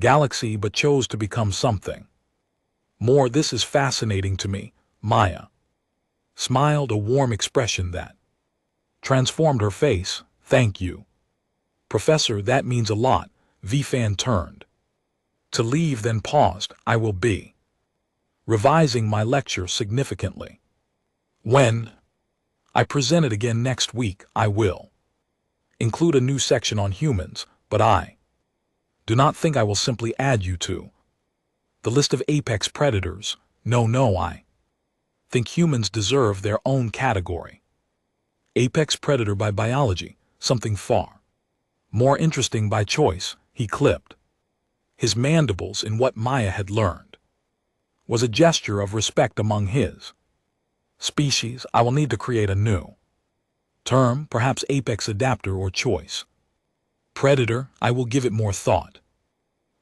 galaxy but chose to become something more. This is fascinating to me. Maya smiled, a warm expression that transformed her face. Thank you, Professor, that means a lot. V-Fan turned to leave, then paused. I will be revising my lecture significantly. When I present it again next week, I will include a new section on humans, but I do not think I will simply add you to the list of apex predators. No, I think humans deserve their own category. Apex predator by biology, something far more interesting by choice. He clipped his mandibles in what Maya had learned was a gesture of respect among his species. I will need to create a new term, perhaps apex adapter or choice predator. I will give it more thought.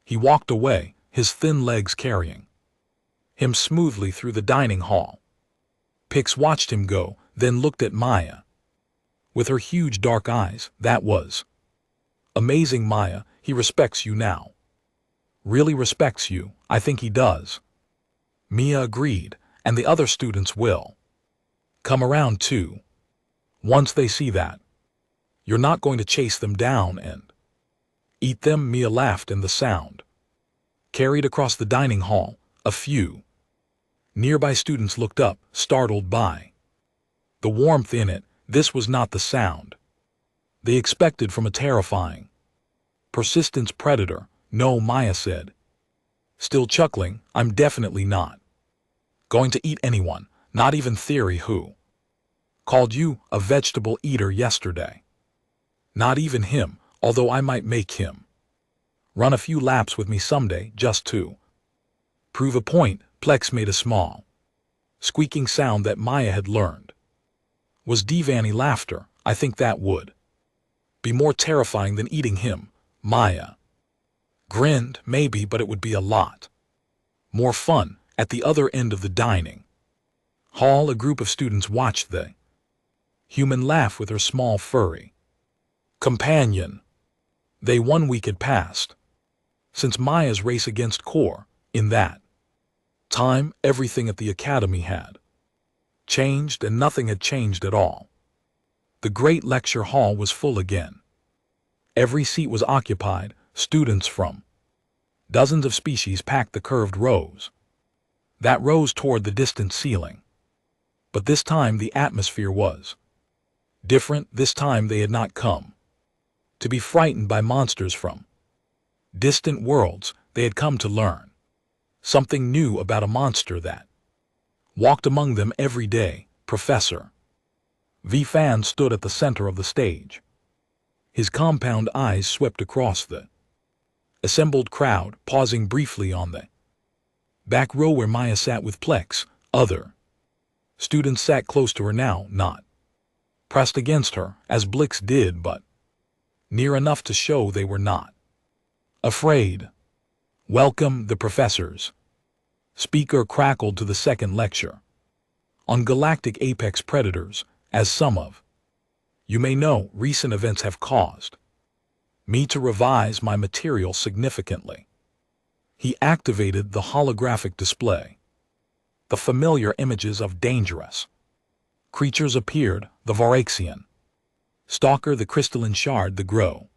He walked away, his thin legs carrying him smoothly through the dining hall. Pix watched him go, then looked at Maya with her huge dark eyes. That was amazing, Maya. He respects you now. Really respects you. I think he does. Mia agreed, and the other students will come around too. Once they see that you're not going to chase them down and eat them. Mia laughed, and the sound carried across the dining hall. A few nearby students looked up, startled by the warmth in it. This was not the sound they expected from a terrifying persistence predator. No, Maya said, still chuckling. I'm definitely not going to eat anyone, not even Theory, who called you a vegetable eater yesterday. Not even him, although I might make him run a few laps with me someday just to prove a point. Plex made a small squeaking sound that Maya had learned was Divani laughter. I think that would be more terrifying than eating him. Maya grinned. Maybe, but it would be a lot more fun. At the other end of the dining hall, a group of students watched the human laugh with her small furry companion. 1 week had passed since Maya's race against Core. In that time, everything at the academy had changed, and nothing had changed at all. The great lecture hall was full again. Every seat was occupied. Students from dozens of species packed the curved rows that rose toward the distant ceiling. But this time the atmosphere was different. This time they had not come to be frightened by monsters from distant worlds. They had come to learn something new about a monster that walked among them every day. Professor V-Fan stood at the center of the stage. His compound eyes swept across the Assembled crowd, pausing briefly on the back row where Maya sat with Plex. Other students sat close to her now, not pressed against her, as Blix did, but near enough to show they were not afraid. Welcome, the professors. Speaker crackled to the second lecture on galactic apex predators. As some of you may know, recent events have caused me to revise my material significantly. He activated the holographic display. The familiar images of dangerous creatures appeared: the Varaxian Stalker, the crystalline shard, the Grow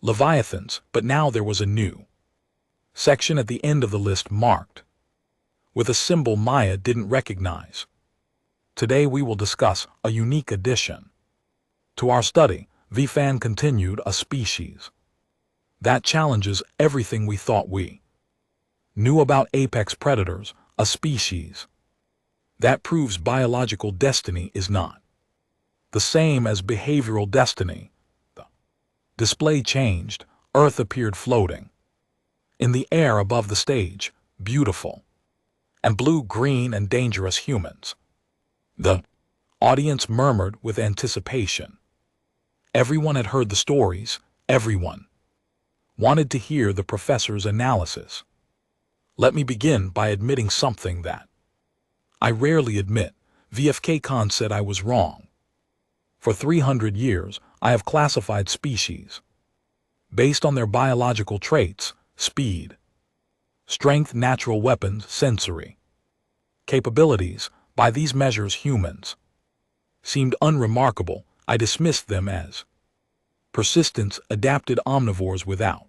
Leviathans, but now there was a new section at the end of the list marked with a symbol Maya didn't recognize. Today we will discuss a unique addition to our study. VFan continued: a species that challenges everything we thought we knew about apex predators, a species that proves biological destiny is not the same as behavioral destiny. The display changed. Earth appeared floating in the air above the stage, beautiful and blue, green, and dangerous humans. The audience murmured with anticipation. Everyone had heard the stories. Everyone wanted to hear the professor's analysis. Let me begin by admitting something that I rarely admit. VFK Khan said I was wrong. For 300 years, I have classified species based on their biological traits: speed, strength, natural weapons, sensory capabilities. By these measures, humans seemed unremarkable. I dismissed them as persistent, adapted omnivores without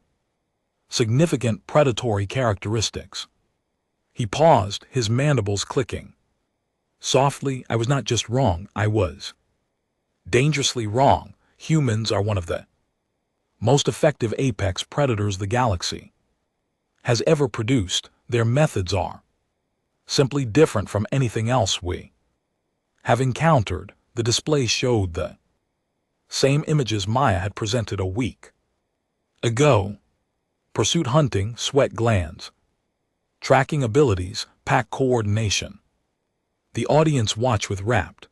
significant predatory characteristics. He paused, his mandibles clicking softly. I was not just wrong, I was dangerously wrong. Humans are one of the most effective apex predators the galaxy has ever produced. Their methods are simply different from anything else we have encountered. The display showed the same images Maya had presented a week ago: pursuit, hunting, sweat glands, tracking abilities, pack coordination. The audience watched with rapt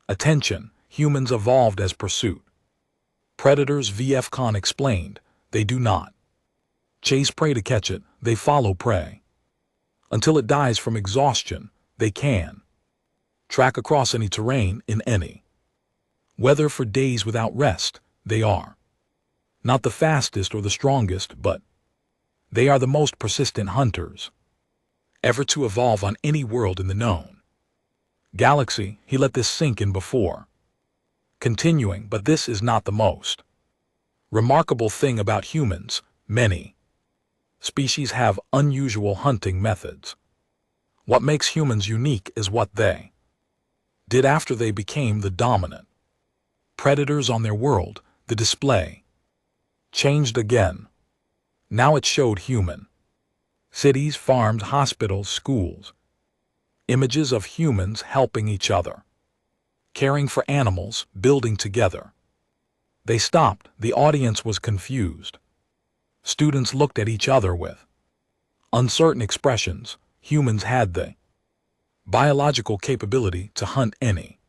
attention. Humans evolved as pursuit predators, VF Khan explained. They do not chase prey to catch it, they follow prey until it dies from exhaustion. They can track across any terrain in any weather for days without rest. They are not the fastest or the strongest, but they are the most persistent hunters ever to evolve on any world in the known galaxy. He let this sink in before continuing. But this is not the most remarkable thing about humans. Many species have unusual hunting methods. What makes humans unique is what they did after they became the dominant predators on their world. The display changed again. Now it showed human cities, farms, hospitals, schools, images of humans helping each other, caring for animals, building together. They stopped. The audience was confused. Students looked at each other with uncertain expressions. Humans had the biological capability to hunt any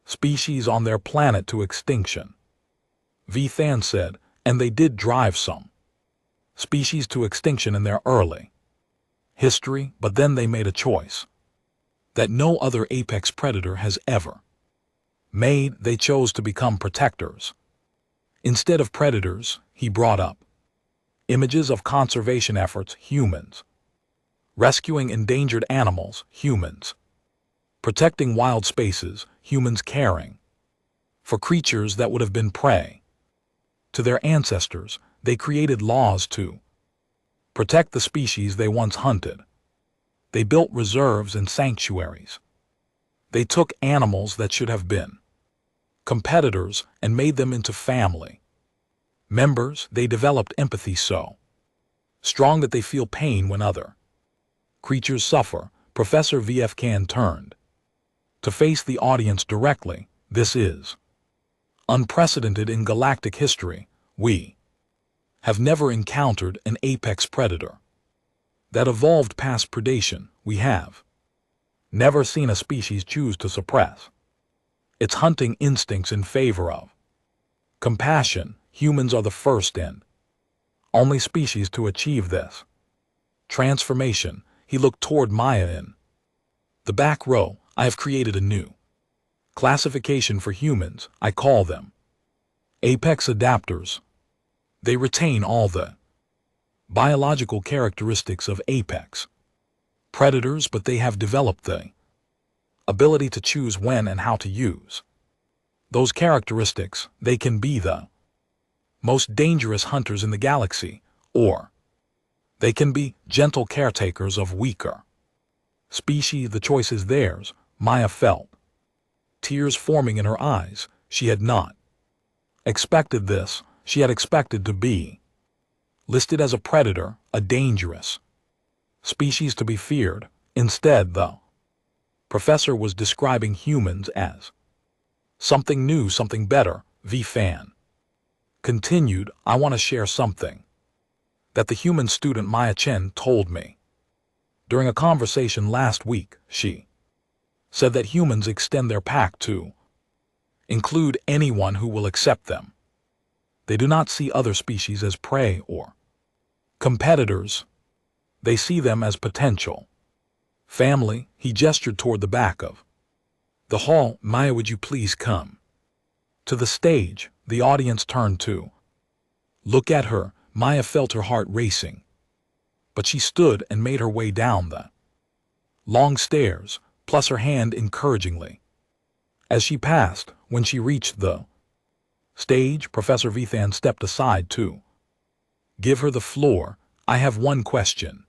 species on their planet to extinction. V. Than said, and they did drive some species to extinction in their early history, but then they made a choice that no other apex predator has ever made. They chose to become protectors instead of predators. He brought up images of conservation efforts: humans rescuing endangered animals, humans protecting wild spaces, humans caring for creatures that would have been prey to their ancestors. They created laws to protect the species they once hunted. They built reserves and sanctuaries. They took animals that should have been competitors and made them into family members. They developed empathy so strong that they feel pain when other creatures suffer. Professor V.F. Khan turned to face the audience directly. This is unprecedented in galactic history. We have never encountered an apex predator that evolved past predation. We have never seen a species choose to suppress its hunting instincts in favor of compassion. Humans are the first and only species to achieve this transformation. He looked toward Maya in the back row. I have created a new classification for humans. I call them apex adapters. They retain all the biological characteristics of apex predators, but they have developed the ability to choose when and how to use those characteristics. They can be the most dangerous hunters in the galaxy, or they can be gentle caretakers of weaker species. The choice is theirs. Maya felt tears forming in her eyes. She had not expected this. She had expected to be listed as a predator, a dangerous species to be feared. Instead, the professor was describing humans as something new, something better. V. Fan continued, I want to share something that the human student Maya Chen told me during a conversation last week. She said that humans extend their pack to include anyone who will accept them. They do not see other species as prey or competitors. They see them as potential family. He gestured toward the back of the hall. Maya, would you please come to the stage? The audience turned to look at her. Maya felt her heart racing, but she stood and made her way down the long stairs, plus her hand encouragingly as she passed. When she reached the stage, Professor Vithan stepped aside to give her the floor. I have one question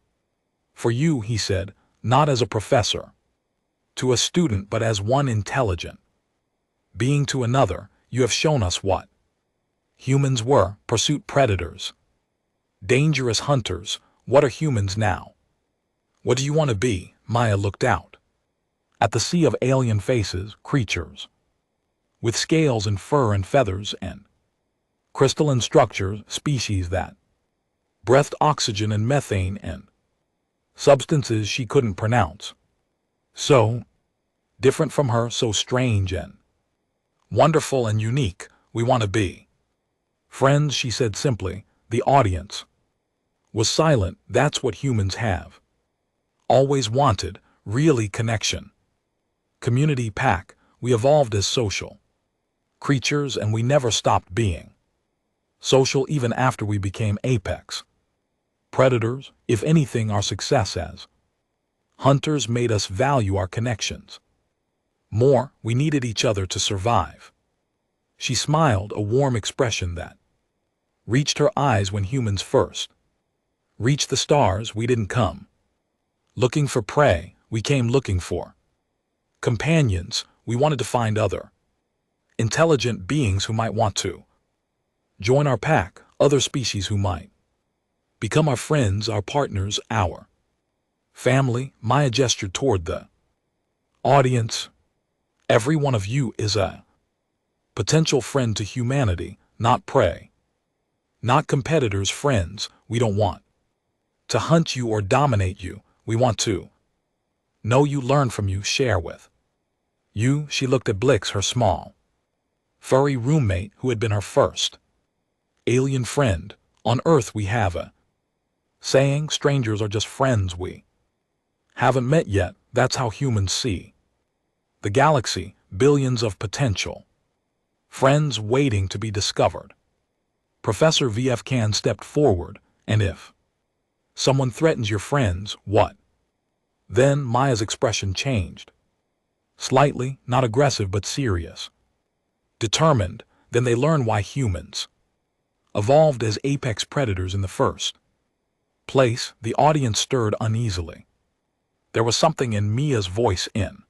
for you, he said, not as a professor to a student, but as one intelligent being to another. You have shown us what humans were: pursuit predators, dangerous hunters. What are humans now? What do you want to be? Maya looked out at the sea of alien faces, creatures with scales and fur and feathers and crystalline structures, species that breathed oxygen and methane and substances she couldn't pronounce. So different from her, so strange and wonderful and unique. We want to be friends, she said simply. The audience was silent. That's what humans have always wanted, really: connection, community, pack. We evolved as social creatures, and we never stopped being social even after we became apex predators. If anything, our success as hunters made us value our connections more. We needed each other to survive. She smiled, a warm expression that reached her eyes. When humans first reached the stars, we didn't come looking for prey. We came looking for companions. We wanted to find other intelligent beings who might want to join our pack, other species who might become our friends, our partners, our family. Maya gestured toward the audience. Every one of you is a potential friend to humanity, not prey, not competitors, friends. We don't want to hunt you or dominate you. We want to know you, learn from you, share with you. She looked at Blix, her small, furry roommate who had been her first alien friend. On Earth we have a saying, strangers are just friends we haven't met yet. That's how humans see the galaxy, billions of potential friends waiting to be discovered. Professor V.F. Khan stepped forward. And if someone threatens your friends, what? Then Maya's expression changed slightly, not aggressive but serious, determined. Then they learn why humans evolved as apex predators in the first place. The audience stirred uneasily. There was something in Mia's voice, in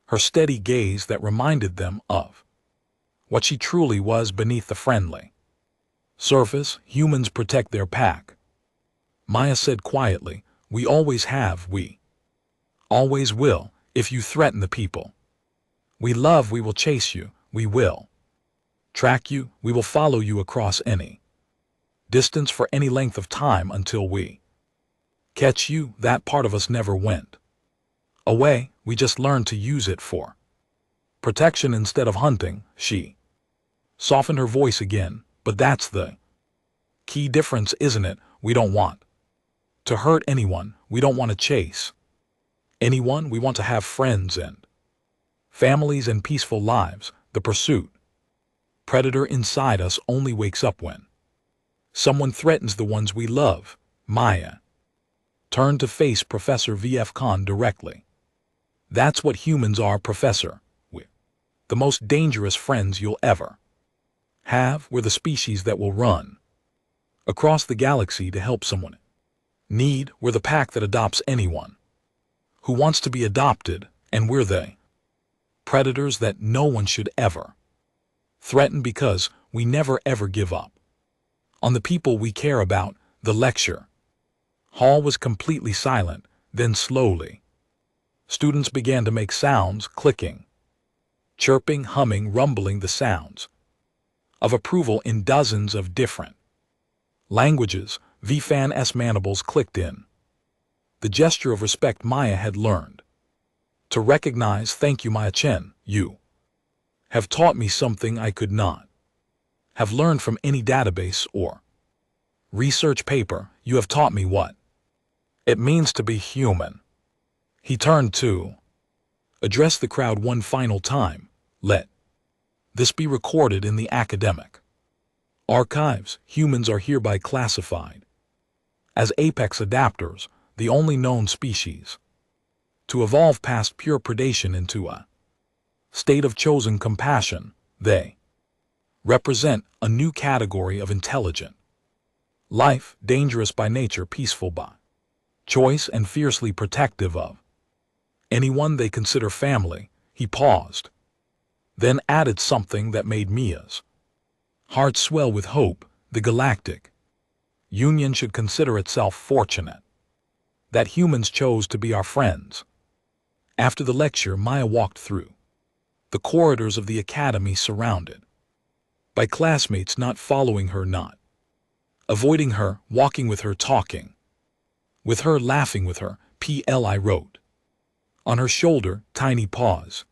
her steady gaze, that reminded them of what she truly was beneath the friendly surface. Humans protect their pack, Maya said quietly. We always have, we always will. If you threaten the people we love, we will chase you, we will track you, we will follow you across any Distance for any length of time until we catch you. That part of us never went away. We just learned to use it for protection instead of hunting. She softened her voice again. But that's the key difference, isn't it? We don't want to hurt anyone. We don't want to chase anyone. We want to have friends and families and peaceful lives. The pursuit predator inside us only wakes up when someone threatens the ones we love. Maya turned to face Professor V.F. Khan directly. That's what humans are, Professor. We're the most dangerous friends you'll ever have. We're the species that will run across the galaxy to help someone in need. We're the pack that adopts anyone who wants to be adopted, and we're the predators that no one should ever threaten because we never ever give up on the people we care about. The lecture hall was completely silent. Then slowly, students began to make sounds: clicking, chirping, humming, rumbling, the sounds of approval in dozens of different languages. Vfan's mandibles clicked in. The gesture of respect Maya had learned to recognize. Thank you, Maya Chen. You have taught me something I could not have learned from any database or research paper. You have taught me what it means to be human. He turned to address the crowd one final time. Let this be recorded in the academic archives. Humans are hereby classified as apex adapters, the only known species to evolve past pure predation into a state of chosen compassion. They represent a new category of intelligent life, dangerous by nature, peaceful by choice, and fiercely protective of anyone they consider family. He paused, then added something that made Mia's heart swell with hope. The Galactic Union should consider itself fortunate that humans chose to be our friends. After the lecture, Maya walked through the corridors of the academy, surrounded by classmates, not following her, not avoiding her, walking with her, talking with her, laughing with her. Pli wrote on her shoulder. Tiny pause.